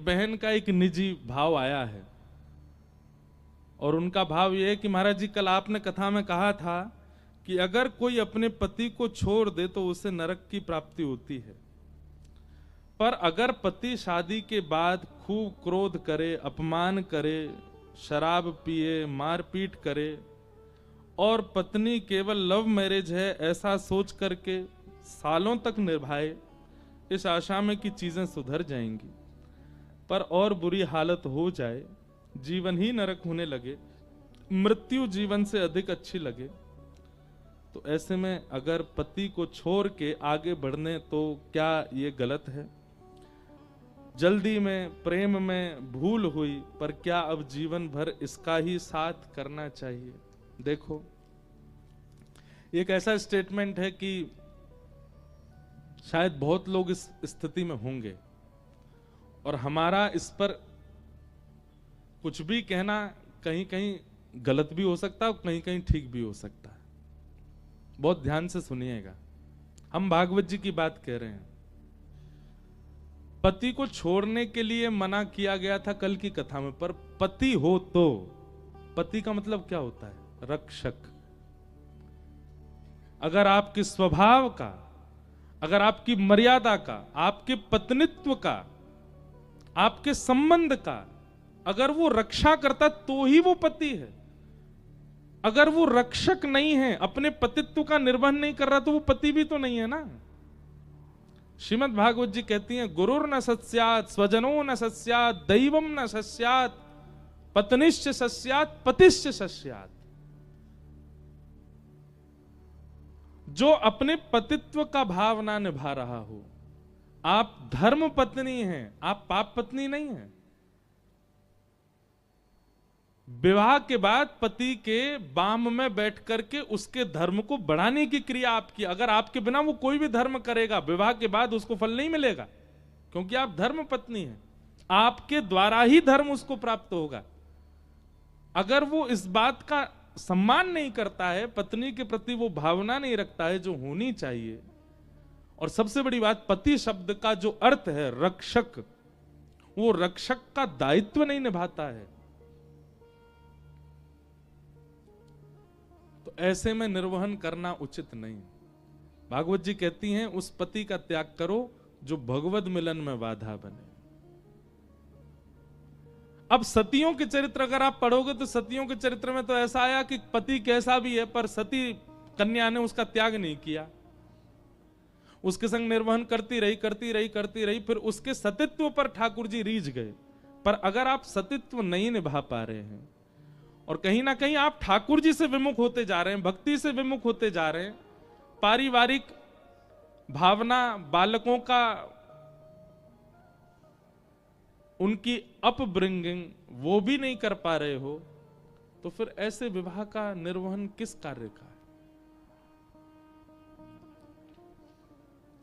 एक बहन का एक निजी भाव आया है और उनका भाव यह है कि महाराज जी, कल आपने कथा में कहा था कि अगर कोई अपने पति को छोड़ दे तो उसे नरक की प्राप्ति होती है, पर अगर पति शादी के बाद खूब क्रोध करे, अपमान करे, शराब पिए, मारपीट करे और पत्नी केवल लव मैरिज है ऐसा सोच करके सालों तक निभाए इस आशा में कि चीजें सुधर जाएंगी, पर और बुरी हालत हो जाए, जीवन ही नरक होने लगे, मृत्यु जीवन से अधिक अच्छी लगे, तो ऐसे में अगर पति को छोड़ के आगे बढ़ने तो क्या ये गलत है? जल्दी में, प्रेम में भूल हुई, पर क्या अब जीवन भर इसका ही साथ करना चाहिए? देखो, एक ऐसा स्टेटमेंट है कि शायद बहुत लोग इस स्थिति में होंगे और हमारा इस पर कुछ भी कहना कहीं कहीं गलत भी हो सकता है और कहीं कहीं ठीक भी हो सकता है। बहुत ध्यान से सुनिएगा, हम भागवत जी की बात कह रहे हैं। पति को छोड़ने के लिए मना किया गया था कल की कथा में, पर पति हो तो, पति का मतलब क्या होता है? रक्षक। अगर आपके स्वभाव का, अगर आपकी मर्यादा का, आपके पत्नित्व का, आपके संबंध का अगर वो रक्षा करता तो ही वो पति है। अगर वो रक्षक नहीं है, अपने पतित्व का निर्वहन नहीं कर रहा, तो वो पति भी तो नहीं है ना। श्रीमद् भागवत जी कहती हैं, गुरुर न सस्यात्, स्वजनो न सस्यात्, दैवम न सस्यात्, पत्निश्च सस्यात्, पतिश्च सस्यात्। जो अपने पतित्व का भाव ना निभा रहा हो, आप धर्म पत्नी हैं, आप पाप पत्नी नहीं हैं। विवाह के बाद पति के बाम में बैठ करके उसके धर्म को बढ़ाने की क्रिया आपकी। अगर आपके बिना वो कोई भी धर्म करेगा, विवाह के बाद उसको फल नहीं मिलेगा, क्योंकि आप धर्म पत्नी हैं। आपके द्वारा ही धर्म उसको प्राप्त होगा। अगर वो इस बात का सम्मान नहीं करता है, पत्नी के प्रति वो भावना नहीं रखता है जो होनी चाहिए, और सबसे बड़ी बात, पति शब्द का जो अर्थ है रक्षक, वो रक्षक का दायित्व नहीं निभाता है, तो ऐसे में निर्वहन करना उचित नहीं। भागवत जी कहती हैं, उस पति का त्याग करो जो भगवत मिलन में बाधा बने। अब सतियों के चरित्र अगर आप पढ़ोगे तो सतियों के चरित्र में तो ऐसा आया कि पति कैसा भी है, पर सती कन्या ने उसका त्याग नहीं किया, उसके संग निर्वहन करती रही, फिर उसके सतित्व पर ठाकुर जी रीझ गए। पर अगर आप सतित्व नहीं निभा पा रहे हैं और कहीं ना कहीं आप ठाकुर जी से विमुख होते जा रहे हैं, भक्ति से विमुख होते जा रहे हैं, पारिवारिक भावना, बालकों का, उनकी अपब्रिंगिंग वो भी नहीं कर पा रहे हो, तो फिर ऐसे विवाह का निर्वहन किस कार्य का है?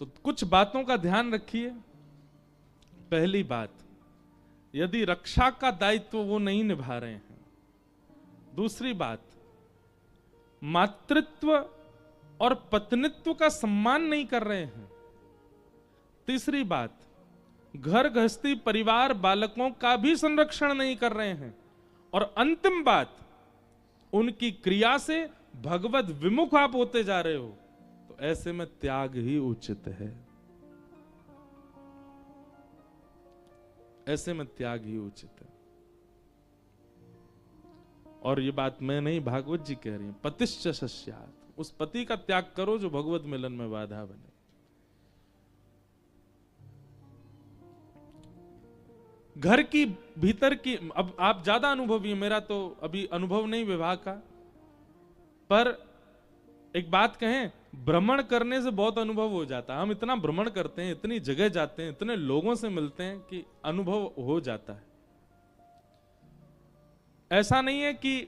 तो कुछ बातों का ध्यान रखिए। पहली बात, यदि रक्षा का दायित्व वो नहीं निभा रहे हैं। दूसरी बात, मातृत्व और पत्नित्व का सम्मान नहीं कर रहे हैं। तीसरी बात, घर गृहस्थी, परिवार, बालकों का भी संरक्षण नहीं कर रहे हैं। और अंतिम बात, उनकी क्रिया से भगवत विमुख आप होते जा रहे हो, तो ऐसे में त्याग ही उचित है। ऐसे में त्याग ही उचित है। और ये बात मैं नहीं, भागवत जी कह रही हैं, पतिश्च सस्यात्, उस पति का त्याग करो जो भगवत मिलन में बाधा बने। घर की भीतर की, अब आप ज्यादा अनुभवी, मेरा तो अभी अनुभव नहीं विवाह का, पर एक बात कहें, भ्रमण करने से बहुत अनुभव हो जाता है। हम इतना भ्रमण करते हैं, इतनी जगह जाते हैं, इतने लोगों से मिलते हैं कि अनुभव हो जाता है। ऐसा नहीं है कि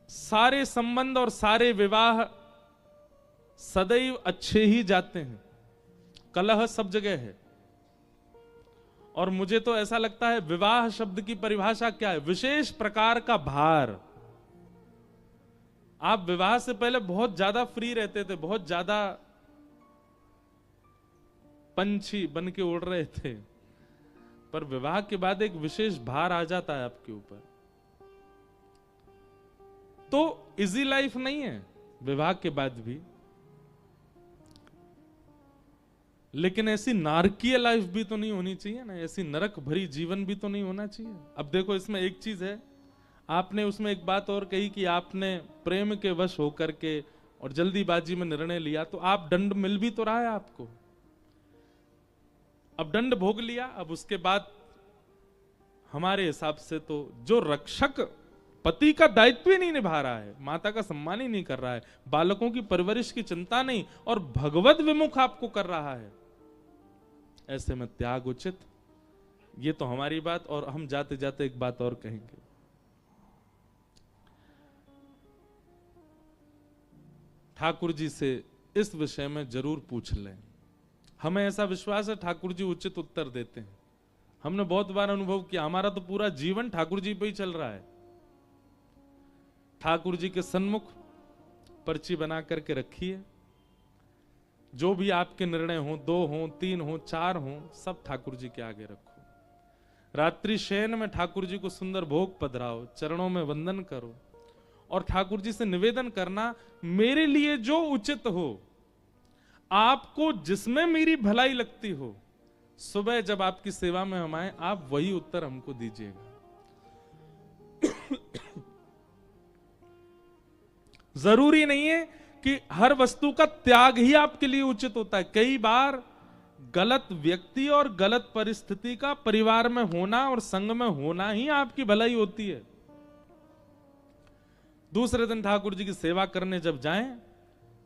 सारे संबंध और सारे विवाह सदैव अच्छे ही जाते हैं, कलह सब जगह है। और मुझे तो ऐसा लगता है, विवाह शब्द की परिभाषा क्या है? विशेष प्रकार का भार। आप विवाह से पहले बहुत ज्यादा फ्री रहते थे, बहुत ज्यादा पंछी बन के उड़ रहे थे, पर विवाह के बाद एक विशेष भार आ जाता है आपके ऊपर। तो इजी लाइफ नहीं है विवाह के बाद भी, लेकिन ऐसी नारकीय लाइफ भी तो नहीं होनी चाहिए ना, ऐसी नरक भरी जीवन भी तो नहीं होना चाहिए। अब देखो इसमें एक चीज है, आपने उसमें एक बात और कही कि आपने प्रेम के वश होकर के और जल्दीबाजी में निर्णय लिया, तो आप दंड मिल भी तो रहा है आपको। अब दंड भोग लिया, अब उसके बाद हमारे हिसाब से तो जो रक्षक पति का दायित्व ही नहीं निभा रहा है, माता का सम्मान ही नहीं कर रहा है, बालकों की परवरिश की चिंता नहीं और भगवत विमुख आपको कर रहा है, ऐसे में त्याग उचित। ये तो हमारी बात। और हम जाते जाते एक बात और कहेंगे, ठाकुर जी से इस विषय में जरूर पूछ लें। हमें ऐसा विश्वास है ठाकुर जी उचित उत्तर देते हैं। हमने बहुत बार अनुभव किया, हमारा तो पूरा जीवन ठाकुर जी पे ही चल रहा है। ठाकुर जी के सन्मुख पर्ची बना करके रखिए, जो भी आपके निर्णय हो, 2 हो, 3 हो, 4 हो, सब ठाकुर जी के आगे रखो। रात्रि शयन में ठाकुर जी को सुंदर भोग पधराओ, चरणों में वंदन करो और ठाकुर जी से निवेदन करना, मेरे लिए जो उचित हो, आपको जिसमें मेरी भलाई लगती हो, सुबह जब आपकी सेवा में हम आए, आप वही उत्तर हमको दीजिएगा। जरूरी नहीं है कि हर वस्तु का त्याग ही आपके लिए उचित होता है। कई बार गलत व्यक्ति और गलत परिस्थिति का परिवार में होना और संग में होना ही आपकी भलाई होती है। दूसरे दिन ठाकुर जी की सेवा करने जब जाएं,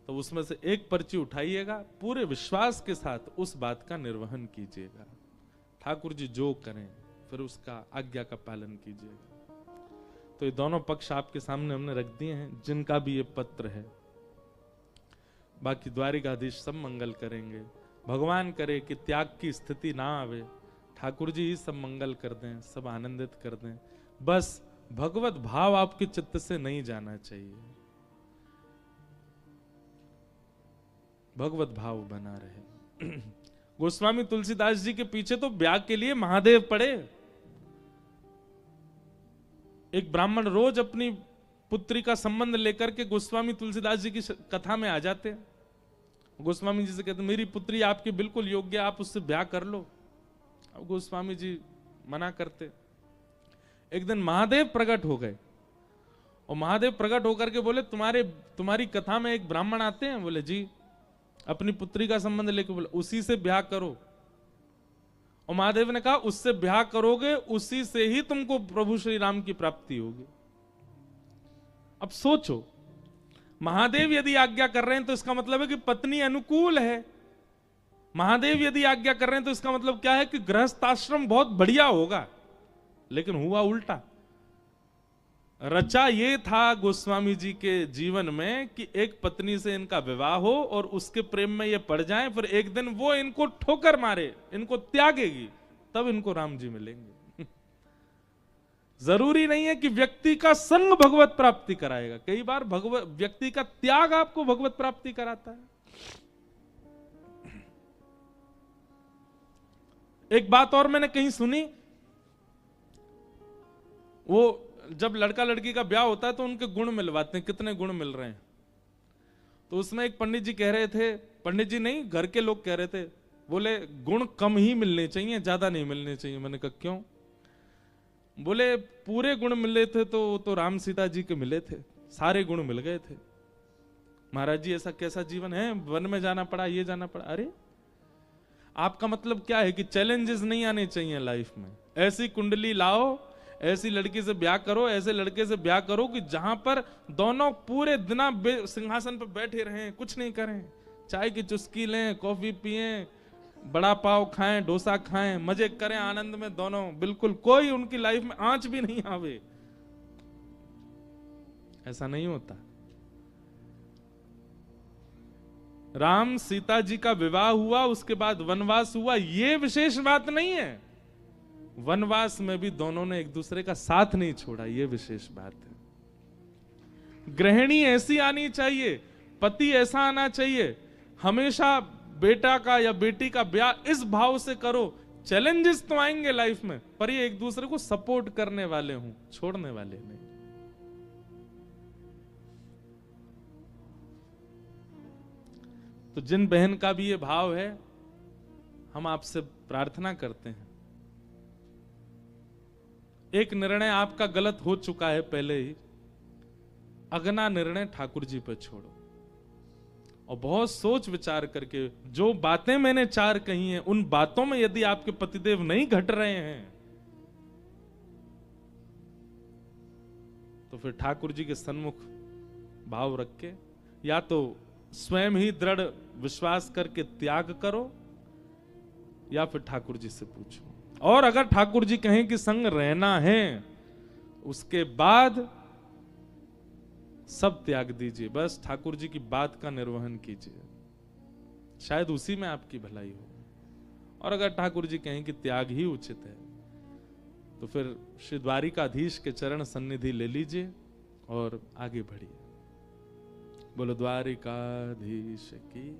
तो उसमें से एक पर्ची उठाइएगा, पूरे विश्वास के साथ उस बात का निर्वहन कीजिएगा। ठाकुर जी जो करें फिर उसका आज्ञा का पालन कीजिएगा। तो ये दोनों पक्ष आपके सामने हमने रख दिए हैं, जिनका भी ये पत्र है। बाकी द्वारिकाधीश सब मंगल करेंगे। भगवान करे कि त्याग की स्थिति ना आवे, ठाकुर जी ही सब मंगल कर दें, सब आनंदित कर दें। बस भगवत भाव आपके चित्त से नहीं जाना चाहिए, भगवत भाव बना रहे। गोस्वामी तुलसीदास जी के पीछे तो ब्याह के लिए महादेव पड़े। एक ब्राह्मण रोज अपनी पुत्री का संबंध लेकर के गोस्वामी तुलसीदास जी की कथा में आ जाते हैं। गोस्वामी जी से कहते, मेरी पुत्री आपकी बिल्कुल योग्य, आप उससे ब्याह कर लो। अब गोस्वामी जी मना करते। एक दिन महादेव प्रकट हो गए और महादेव प्रकट होकर के बोले, तुम्हारी कथा में एक ब्राह्मण आते हैं। बोले जी, अपनी पुत्री का संबंध लेके। बोले उसी से ब्याह करो। और महादेव ने कहा, उससे ब्याह करोगे उसी से ही तुमको प्रभु श्री राम की प्राप्ति होगी। अब सोचो, महादेव यदि आज्ञा कर रहे हैं तो इसका मतलब है कि पत्नी अनुकूल है। महादेव यदि आज्ञा कर रहे हैं तो इसका मतलब क्या है कि गृहस्थाश्रम बहुत बढ़िया होगा। लेकिन हुआ उल्टा। रचा ये था गोस्वामी जी के जीवन में कि एक पत्नी से इनका विवाह हो और उसके प्रेम में ये पड़ जाएं, फिर एक दिन वो इनको ठोकर मारे, इनको त्यागेगी, तब इनको राम जी मिलेंगे। जरूरी नहीं है कि व्यक्ति का संग भगवत प्राप्ति कराएगा, कई बार व्यक्ति का त्याग आपको भगवत प्राप्ति कराता है। एक बात और मैंने कहीं सुनी, वो जब लड़का लड़की का ब्याह होता है तो उनके गुण मिलवाते हैं, कितने गुण मिल रहे हैं। तो उसमें एक पंडित जी कह रहे थे, पंडित जी नहीं, घर के लोग कह रहे थे, बोले गुण कम ही मिलने चाहिए, ज्यादा नहीं मिलने चाहिए। मैंने कहा क्यों? बोले पूरे गुण मिले थे तो राम सीता जी के मिले थे, सारे गुण मिल गए थे। महाराज जी ऐसा कैसा जीवन है, वन में जाना पड़ा, ये जाना पड़ा। अरे आपका मतलब क्या है कि चैलेंजेस नहीं आने चाहिए लाइफ में। ऐसी कुंडली लाओ, ऐसी लड़की से ब्याह करो, ऐसे लड़के से ब्याह करो कि जहां पर दोनों पूरे दिन सिंहासन पर बैठे रहें, कुछ नहीं करें, चाय की चुस्की लें, कॉफी पिएं, बड़ा पाव खाएं, डोसा खाएं, मजे करें आनंद में दोनों, बिल्कुल कोई उनकी लाइफ में आंच भी नहीं आवे। ऐसा नहीं होता। राम सीता जी का विवाह हुआ, उसके बाद वनवास हुआ, ये विशेष बात नहीं है। वनवास में भी दोनों ने एक दूसरे का साथ नहीं छोड़ा, ये विशेष बात है। गृहिणी ऐसी आनी चाहिए, पति ऐसा आना चाहिए। हमेशा बेटा का या बेटी का ब्याह इस भाव से करो चैलेंजेस तो आएंगे लाइफ में, पर ये एक दूसरे को सपोर्ट करने वाले हों, छोड़ने वाले नहीं। तो जिन बहन का भी ये भाव है, हम आपसे प्रार्थना करते हैं, एक निर्णय आपका गलत हो चुका है पहले ही, अगला निर्णय ठाकुर जी पर छोड़ो और बहुत सोच विचार करके, जो बातें मैंने 4 कही हैं, उन बातों में यदि आपके पतिदेव नहीं घट रहे हैं तो फिर ठाकुर जी के सन्मुख भाव रख के या तो स्वयं ही दृढ़ विश्वास करके त्याग करो या फिर ठाकुर जी से पूछो। और अगर ठाकुर जी कहें कि संग रहना है, उसके बाद सब त्याग दीजिए, बस ठाकुर जी की बात का निर्वहन कीजिए, शायद उसी में आपकी भलाई हो। और अगर ठाकुर जी कहें कि त्याग ही उचित है, तो फिर श्री द्वारिकाधीश के चरण सन्निधि ले लीजिए और आगे बढ़िए। बोलो द्वारिकाधीश की।